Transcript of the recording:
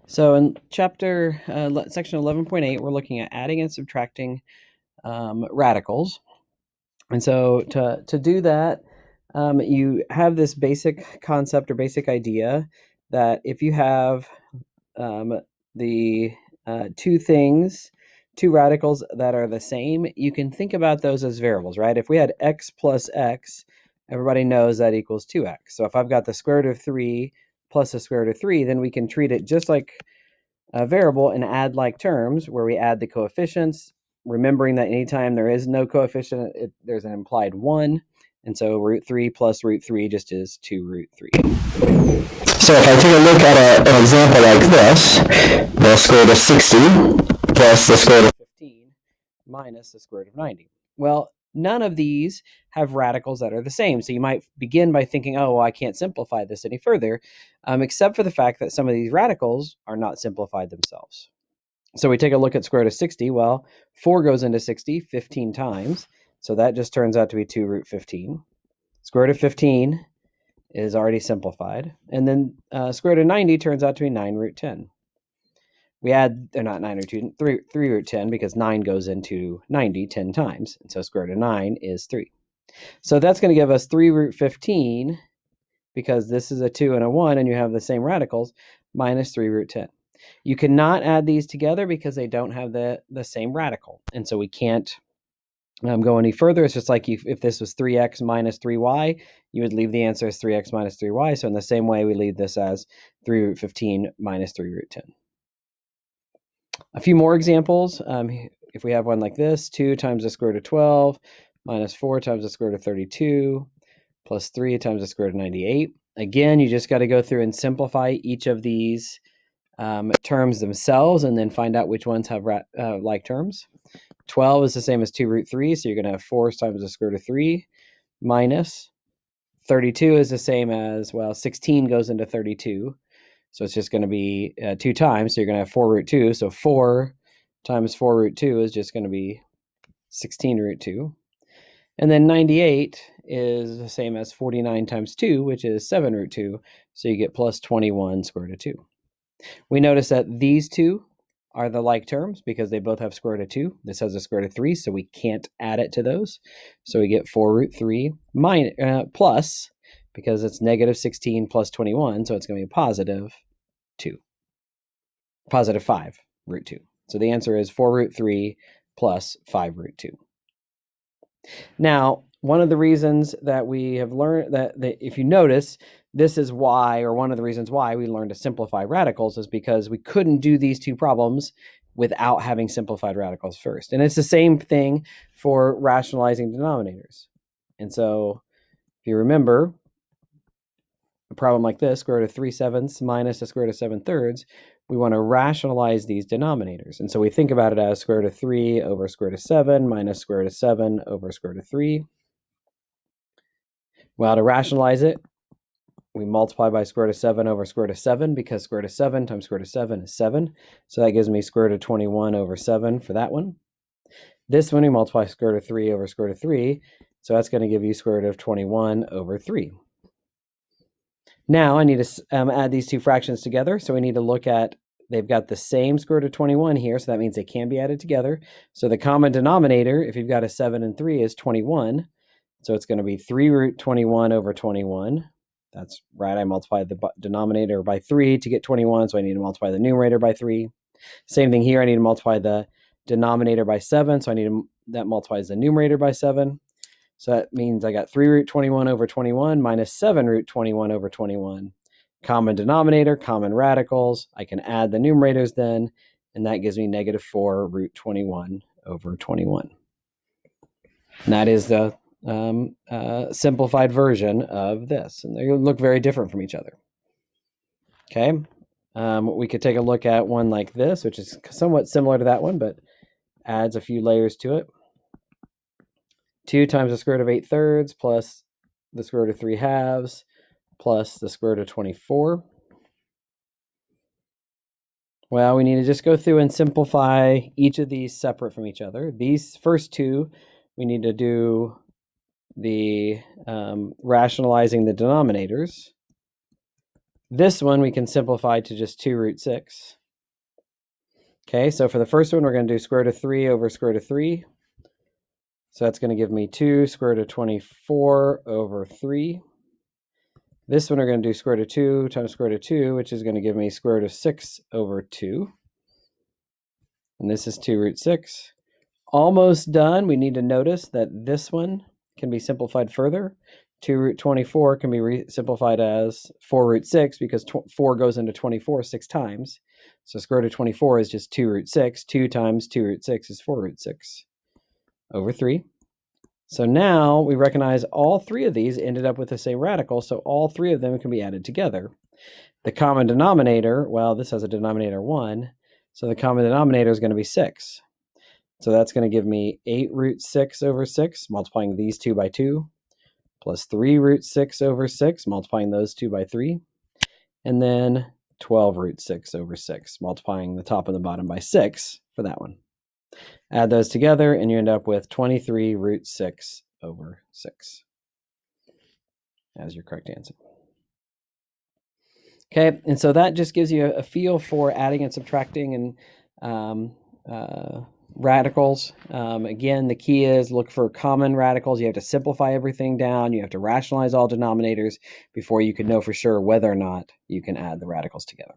So in section 11.8, we're looking at adding and subtracting radicals. And so to do that, you have this basic concept or basic idea that if you have the two radicals that are the same, you can think about those as variables, right? If we had x plus x, everybody knows that equals 2x. So if I've got the square root of 3 plus the square root of 3, then we can treat it just like a variable and add like terms where we add the coefficients, remembering that anytime there is no coefficient, there's an implied 1. And so root 3 plus root 3 just is 2 root 3. So if I take a look at an example like this, the square root of 60 plus the square root of 15 minus the square root of 90. Well, none of these have radicals that are the same. So you might begin by thinking, oh, well, I can't simplify this any further, except for the fact that some of these radicals are not simplified themselves. So we take a look at square root of 60. Well, 4 goes into 60 15 times. So that just turns out to be 2 root 15. Square root of 15 is already simplified. And then square root of 90 turns out to be 9 root 10. We add, they're not 9 root 2, 3 root 10 because 9 goes into 90 10 times. And so square root of 9 is 3. So that's going to give us 3 root 15 because this is a 2 and a 1 and you have the same radicals minus 3 root 10. You cannot add these together because they don't have the same radical. And so we can't go any further. It's just like if this was 3x minus 3y, you would leave the answer as 3x minus 3y. So in the same way, we leave this as 3 root 15 minus 3 root 10. A few more examples. If we have one like this, 2 times the square root of 12 minus 4 times the square root of 32 plus 3 times the square root of 98. Again, you just got to go through and simplify each of these terms themselves and then find out which ones have like terms. 12 is the same as 2 root 3, so you're going to have 4 times the square root of 3 minus 32 is the same as, well, 16 goes into 32. So it's just going to be 2 times. So you're going to have 4 root 2. So 4 times 4 root 2 is just going to be 16 root 2. And then 98 is the same as 49 times 2, which is 7 root 2. So you get plus 21 square root of 2. We notice that these two are the like terms because they both have square root of 2. This has a square root of 3, so we can't add it to those. So we get 4 root 3 plus, because it's negative 16 plus 21, so it's going to be positive 2. Positive 5 root 2. So the answer is 4 root 3 plus 5 root 2. Now, one of the reasons that we have learned that if you notice, this is why, or one of the reasons why we learned to simplify radicals is because we couldn't do these two problems without having simplified radicals first. And it's the same thing for rationalizing denominators. And so if you remember, a problem like this, square root of 3/7 minus the square root of 7/3, we want to rationalize these denominators. And so we think about it as square root of 3 over square root of 7 minus square root of 7 over square root of 3. Well, to rationalize it, we multiply by square root of 7 over square root of 7 because square root of 7 times square root of 7 is 7. So that gives me square root of 21 over 7 for that one. This one, we multiply square root of 3 over square root of 3. So that's going to give you square root of 21 over 3. Now I need to add these two fractions together. So we need to look at, they've got the same square root of 21 here. So that means they can be added together. So the common denominator, if you've got a 7 and 3, is 21. So it's going to be 3 root 21 over 21. That's right. I multiplied the denominator by 3 to get 21. So I need to multiply the numerator by 3. Same thing here. I need to multiply the denominator by 7. So that multiplies the numerator by 7. So that means I got 3 root 21 over 21 minus 7 root 21 over 21. Common denominator, common radicals. I can add the numerators then, and that gives me negative 4 root 21 over 21. And that is the simplified version of this. And they look very different from each other. Okay. We could take a look at one like this, which is somewhat similar to that one, but adds a few layers to it. 2 times the square root of 8/3 plus the square root of 3/2 plus the square root of 24. Well, we need to just go through and simplify each of these separate from each other. These first two, we need to do the rationalizing the denominators. This one we can simplify to just 2 root 6. Okay, so for the first one, we're going to do square root of 3 over square root of 3. So that's going to give me 2 square root of 24 over 3. This one we're going to do square root of 2 times square root of 2, which is going to give me square root of 6 over 2. And this is 2 root 6. Almost done. We need to notice that this one can be simplified further. 2 root 24 can be simplified as 4 root 6 because 4 goes into 24 6 times. So square root of 24 is just 2 root 6. 2 times 2 root 6 is 4 root 6 over 3. So now we recognize all three of these ended up with the same radical, so all three of them can be added together. The common denominator, well, this has a denominator 1, so the common denominator is going to be 6. So that's going to give me 8 root 6 over 6, multiplying these two by 2, plus 3 root 6 over 6, multiplying those two by 3, and then 12 root 6 over 6, multiplying the top and the bottom by 6 for that one. Add those together, and you end up with 23 root 6 over 6 as your correct answer. Okay, and so that just gives you a feel for adding and subtracting and radicals. Again, the key is look for common radicals. You have to simplify everything down. You have to rationalize all denominators before you can know for sure whether or not you can add the radicals together.